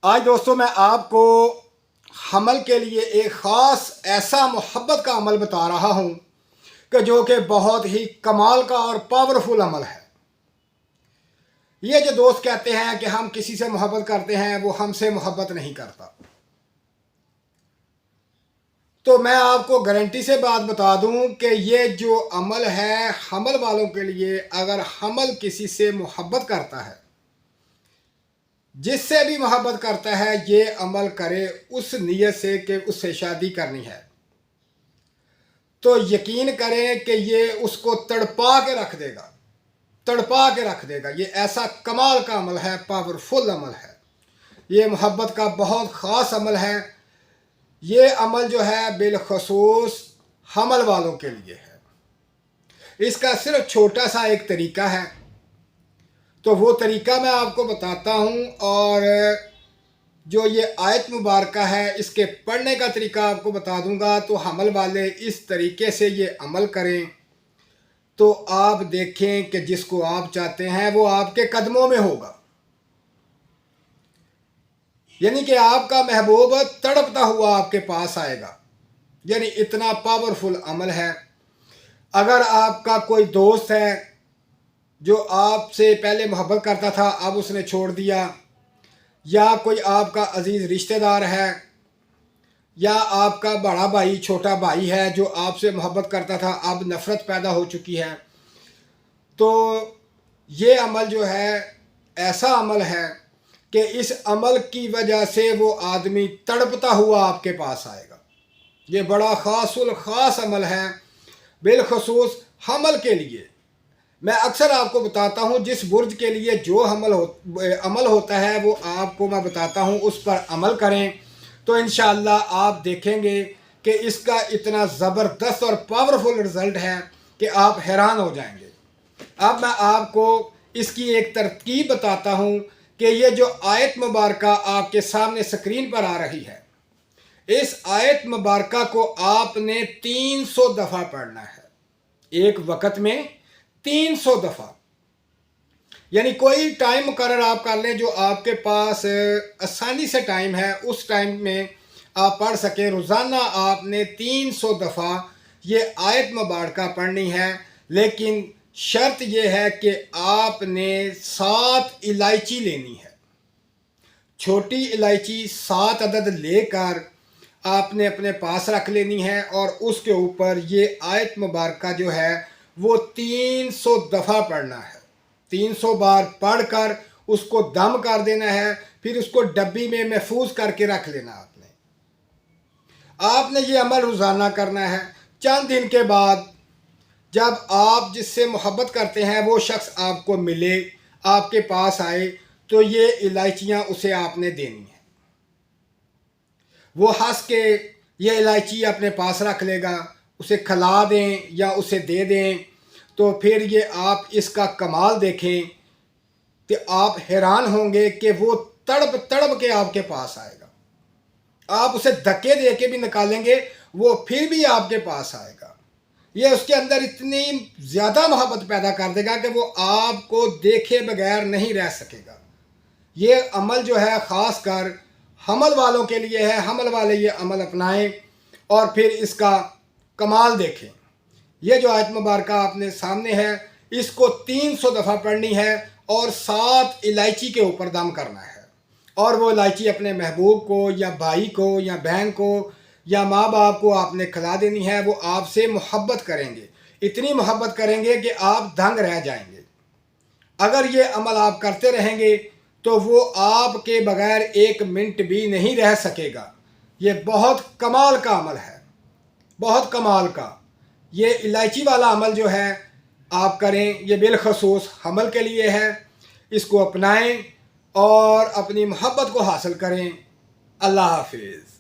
आज दोस्तों मैं आपको हमल के लिए एक ख़ास ऐसा मोहब्बत का अमल बता रहा हूँ कि जो कि बहुत ही कमाल का और पावरफुल अमल है। ये जो दोस्त कहते हैं कि हम किसी से मोहब्बत करते हैं वो हमसे मोहब्बत नहीं करता, तो मैं आपको गारंटी से बात बता दूं कि ये जो अमल है हमल वालों के लिए, अगर हमल किसी से मोहब्बत करता है, जिससे भी मोहब्बत करता है, ये अमल करे उस नीयत से कि उससे शादी करनी है, तो यकीन करें कि ये उसको तड़पा के रख देगा, तड़पा के रख देगा। ये ऐसा कमाल का अमल है, पावरफुल अमल है, ये मोहब्बत का बहुत ख़ास अमल है। ये अमल जो है बिलखसूस हमल वालों के लिए है। इसका सिर्फ छोटा सा एक तरीका है, तो वो तरीका मैं आपको बताता हूँ। और जो ये आयत मुबारका है इसके पढ़ने का तरीका आपको बता दूंगा। तो हमल वाले इस तरीके से ये अमल करें तो आप देखें कि जिसको आप चाहते हैं वो आपके कदमों में होगा, यानी कि आपका महबूब तड़पता हुआ आपके पास आएगा। यानी इतना पावरफुल अमल है। अगर आपका कोई दोस्त है जो आपसे पहले मोहब्बत करता था, अब उसने छोड़ दिया, या कोई आपका अजीज़ रिश्तेदार है, या आपका बड़ा भाई छोटा भाई है जो आपसे मोहब्बत करता था, अब नफ़रत पैदा हो चुकी है, तो ये अमल जो है ऐसा अमल है कि इस अमल की वजह से वो आदमी तड़पता हुआ आपके पास आएगा। ये बड़ा ख़ास अमल है बिलखसूस हमल के लिए। मैं अक्सर आपको बताता हूँ जिस बुर्ज के लिए जो अमल होता है वो आपको मैं बताता हूँ, उस पर अमल करें तो इंशाअल्लाह आप देखेंगे कि इसका इतना ज़बरदस्त और पावरफुल रिज़ल्ट है कि आप हैरान हो जाएंगे। अब मैं आपको इसकी एक तरकीब बताता हूँ कि ये जो आयत मुबारका आपके सामने स्क्रीन पर आ रही है, इस आयत मुबारका को आपने 300 दफ़ा पढ़ना है, एक वक़्त में 300 दफ़ा। यानी कोई टाइम मुकर्रर आप कर लें जो आपके पास आसानी से टाइम है, उस टाइम में आप पढ़ सकें। रोज़ाना आपने 300 दफ़ा ये आयत मुबारका पढ़नी है, लेकिन शर्त यह है कि आपने 7 इलायची लेनी है। छोटी इलायची 7 अदद लेकर आपने अपने पास रख लेनी है, और उसके ऊपर ये आयत मुबारका जो है वो 300 दफ़ा पढ़ना है। 300 बार पढ़कर उसको दम कर देना है, फिर उसको डब्बी में महफूज करके रख लेना। आपने ये अमल रोज़ाना करना है। चंद दिन के बाद जब आप जिससे मोहब्बत करते हैं वो शख्स आपको मिले, आपके पास आए, तो ये इलायचियाँ उसे आपने देनी है। वो हंस के ये इलायची अपने पास रख लेगा, उसे खिला दें या उसे दे दें, तो फिर ये आप इसका कमाल देखें कि आप हैरान होंगे कि वो तड़प तड़प के आपके पास आएगा। आप उसे धक्के दे के भी निकालेंगे, वो फिर भी आपके पास आएगा। ये उसके अंदर इतनी ज़्यादा मोहब्बत पैदा कर देगा कि वो आपको देखे बगैर नहीं रह सकेगा। ये अमल जो है ख़ास कर हमल वालों के लिए है। हमल वाले ये अमल अपनाएं और फिर इसका कमाल देखें। ये जो आयत मुबारका आपने सामने है, इसको 300 दफ़ा पढ़नी है और 7 इलायची के ऊपर दम करना है। और वो इलायची अपने महबूब को या भाई को या बहन को या माँ बाप को आपने खिला देनी है। वो आपसे मोहब्बत करेंगे, इतनी मोहब्बत करेंगे कि आप दंग रह जाएंगे। अगर ये अमल आप करते रहेंगे तो वो आपके बगैर 1 मिनट भी नहीं रह सकेगा। ये बहुत कमाल का अमल है, बहुत कमाल का। ये इलायची वाला अमल जो है आप करें, ये बिलखसूस हमल के लिए है। इसको अपनाएं और अपनी मोहब्बत को हासिल करें। अल्लाह हाफिज़।